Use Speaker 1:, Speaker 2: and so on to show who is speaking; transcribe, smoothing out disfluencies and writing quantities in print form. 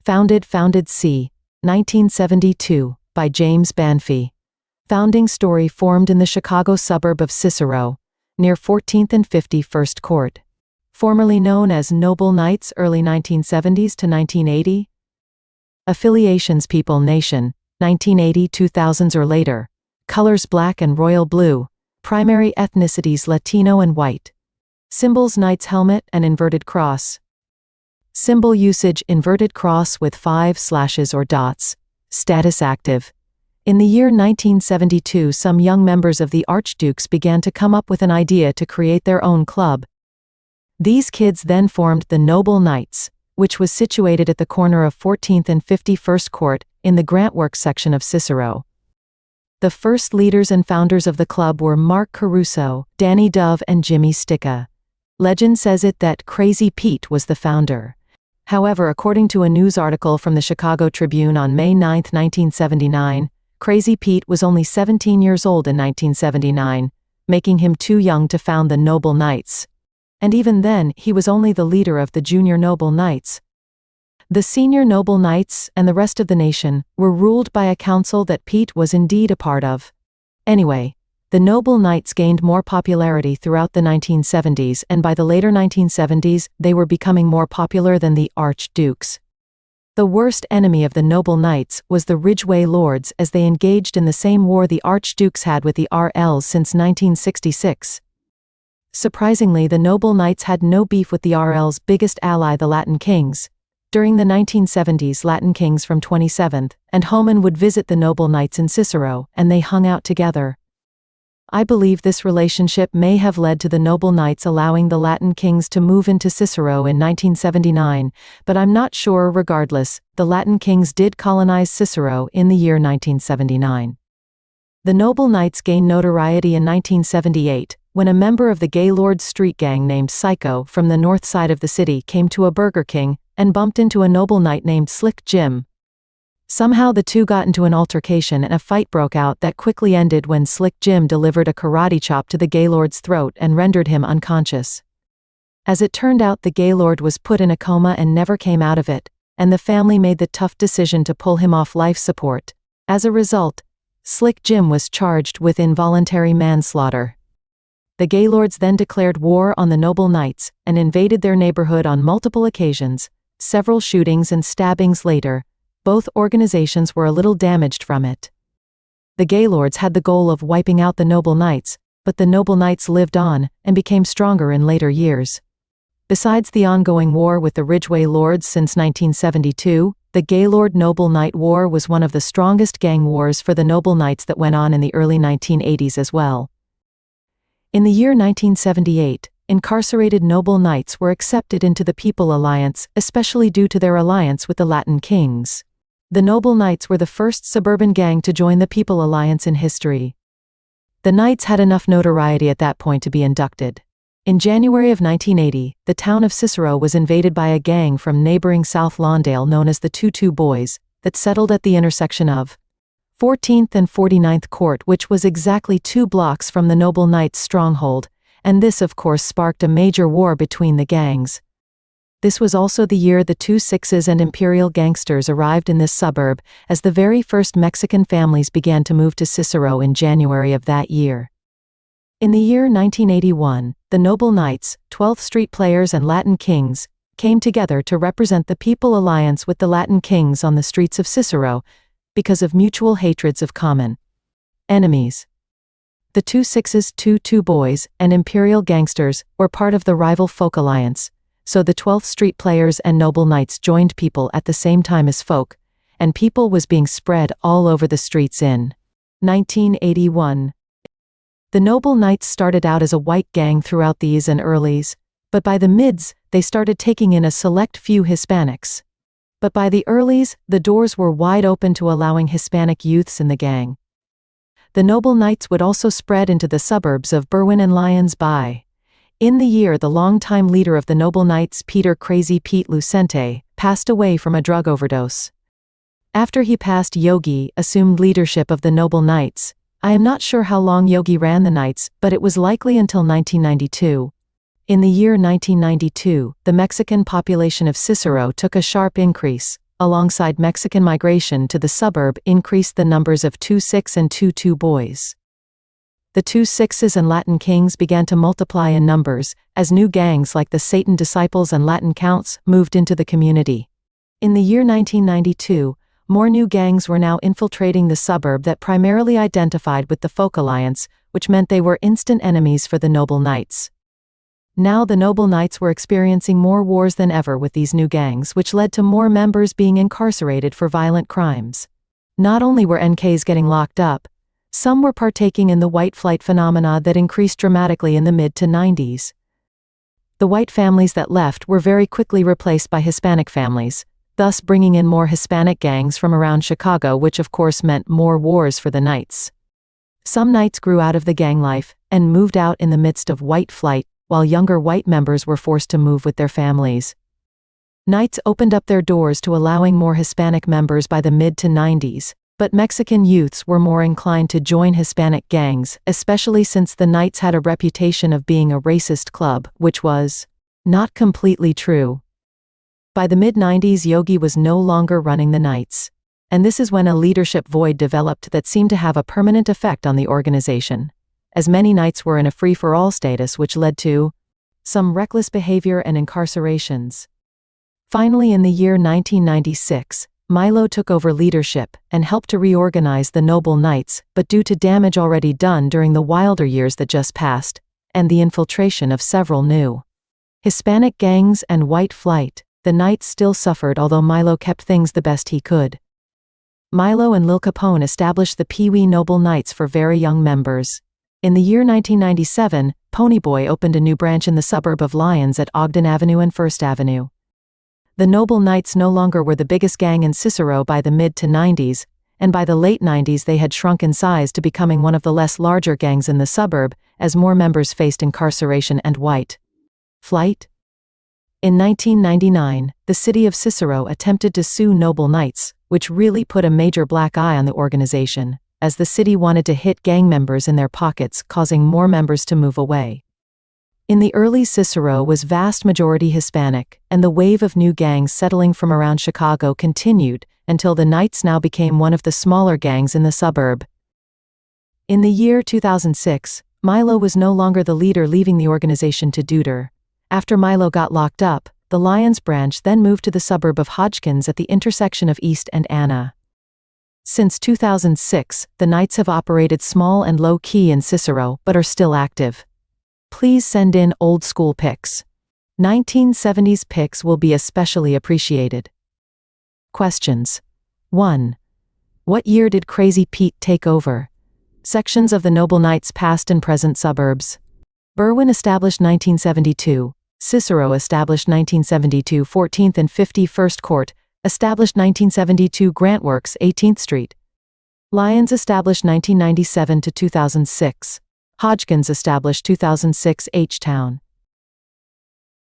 Speaker 1: Founded c. 1972, by James Banfi. Founding story formed in the Chicago suburb of Cicero, near 14th and 51st Court. Formerly known as Noble Knights, early 1970s to 1980. Affiliations: People Nation, 1980 2000s or later. Colors: black and royal blue. Primary ethnicities: Latino and white. Symbols: Knight's helmet and inverted cross. Symbol usage: inverted cross with 5 slashes or dots. Status: active. In the year 1972, some young members of the Archdukes began to come up with an idea to create their own club. These kids then formed the Noble Knights, which was situated at the corner of 14th and 51st Court, in the Grant Works section of Cicero. The first leaders and founders of the club were Mark Caruso, Danny Dove, and Jimmy Sticca. Legend says it that Crazy Pete was the founder. However, according to a news article from the Chicago Tribune on May 9, 1979, Crazy Pete was only 17 years old in 1979, making him too young to found the Noble Knights. And even then, he was only the leader of the Junior Noble Knights. The Senior Noble Knights, and the rest of the nation, were ruled by a council that Pete was indeed a part of. Anyway, the Noble Knights gained more popularity throughout the 1970s, and by the later 1970s, they were becoming more popular than the Archdukes. The worst enemy of the Noble Knights was the Ridgeway Lords, as they engaged in the same war the Archdukes had with the RLs since 1966. Surprisingly, the Noble Knights had no beef with the RL's biggest ally, the Latin Kings. During the 1970s, Latin Kings from 27th and Homan would visit the Noble Knights in Cicero, and they hung out together. I believe this relationship may have led to the Noble Knights allowing the Latin Kings to move into Cicero in 1979, but I'm not sure. Regardless, the Latin Kings did colonize Cicero in the year 1979. The Noble Knights gained notoriety in 1978, when a member of the Gaylord street gang named Psycho from the north side of the city came to a Burger King and bumped into a Noble Knight named Slick Jim. Somehow the two got into an altercation and a fight broke out that quickly ended when Slick Jim delivered a karate chop to the Gaylord's throat and rendered him unconscious. As it turned out, the Gaylord was put in a coma and never came out of it, and the family made the tough decision to pull him off life support. As a result, Slick Jim was charged with involuntary manslaughter. The Gaylords then declared war on the Noble Knights and invaded their neighborhood on multiple occasions. Several shootings and stabbings later, both organizations were a little damaged from it. The Gaylords had the goal of wiping out the Noble Knights, but the Noble Knights lived on and became stronger in later years. Besides the ongoing war with the Ridgeway Lords since 1972, the Gaylord Noble Knight War was one of the strongest gang wars for the Noble Knights that went on in the early 1980s as well. In the year 1978, incarcerated Noble Knights were accepted into the People Alliance, especially due to their alliance with the Latin Kings. The Noble Knights were the first suburban gang to join the People Alliance in history. The Knights had enough notoriety at that point to be inducted. In January of 1980, the town of Cicero was invaded by a gang from neighboring South Lawndale known as the 22 Boys, that settled at the intersection of 14th and 49th Court, which was exactly 2 blocks from the Noble Knights' stronghold, and this of course sparked a major war between the gangs. This was also the year the 2 Sixes and Imperial gangsters arrived in this suburb, as the very first Mexican families began to move to Cicero in January of that year. In the year 1981, the Noble Knights, 12th Street Players and Latin Kings, came together to represent the People Alliance with the Latin Kings on the streets of Cicero, because of mutual hatreds of common enemies. The 2 Sixes, 22 Boys, and Imperial gangsters were part of the rival Folk Alliance, so the 12th Street Players and Noble Knights joined People at the same time as Folk, and People was being spread all over the streets in 1981. The Noble Knights started out as a white gang throughout these and earlies, but by the mids, they started taking in a select few Hispanics. But by the earlies, the doors were wide open to allowing Hispanic youths in the gang. The Noble Knights would also spread into the suburbs of Berwyn and Lyons by. In the year, the longtime leader of the Noble Knights, Peter Crazy Pete Lucente, passed away from a drug overdose. After he passed, Yogi assumed leadership of the Noble Knights. I am not sure how long Yogi ran the Knights, but it was likely until 1992. In the year 1992, the Mexican population of Cicero took a sharp increase, alongside Mexican migration to the suburb, increased the numbers of 2-6 and 2-2 boys. The 2-6s and Latin Kings began to multiply in numbers, as new gangs like the Satan Disciples and Latin Counts moved into the community. In the year 1992, more new gangs were now infiltrating the suburb that primarily identified with the Folk Alliance, which meant they were instant enemies for the Noble Knights. Now the Noble Knights were experiencing more wars than ever with these new gangs, which led to more members being incarcerated for violent crimes. Not only were NKs getting locked up, some were partaking in the white flight phenomena that increased dramatically in the mid-90s. The white families that left were very quickly replaced by Hispanic families, thus bringing in more Hispanic gangs from around Chicago, which of course meant more wars for the Knights. Some Knights grew out of the gang life and moved out in the midst of white flight, while younger white members were forced to move with their families. Knights opened up their doors to allowing more Hispanic members by the mid-90s, but Mexican youths were more inclined to join Hispanic gangs, especially since the Knights had a reputation of being a racist club, which was not completely true. By the mid-90s, Yogi was no longer running the Knights, and this is when a leadership void developed that seemed to have a permanent effect on the organization, as many Knights were in a free-for-all status, which led to some reckless behavior and incarcerations. Finally, in the year 1996, Milo took over leadership and helped to reorganize the Noble Knights, but due to damage already done during the wilder years that just passed, and the infiltration of several new Hispanic gangs and white flight, the Knights still suffered, although Milo kept things the best he could. Milo and Lil Capone established the Pee Wee Noble Knights for very young members. In the year 1997, Ponyboy opened a new branch in the suburb of Lyons at Ogden Avenue and First Avenue. The Noble Knights no longer were the biggest gang in Cicero by the mid-90s, and by the late 90s they had shrunk in size to becoming one of the less larger gangs in the suburb, as more members faced incarceration and white flight. In 1999, the city of Cicero attempted to sue Noble Knights, which really put a major black eye on the organization, as the city wanted to hit gang members in their pockets, causing more members to move away. In the early Cicero was vast majority Hispanic, and the wave of new gangs settling from around Chicago continued until the Knights now became one of the smaller gangs in the suburb. In the year 2006, Milo was no longer the leader, leaving the organization to Duder. After Milo got locked up, the Lyons branch then moved to the suburb of Hodgkins at the intersection of East and Anna. Since 2006, the Knights have operated small and low-key in Cicero, but are still active. Please send in old school pics. 1970s pics will be especially appreciated. Questions. 1. What year did Crazy Pete take over? Sections of the Noble Knights past and present suburbs. Berwyn established 1972. Cicero established 1972. 14th and 51st Court established 1972. Grant Works 18th Street. Lyons established 1997 to 2006. Hodgkins established 2006. H-Town.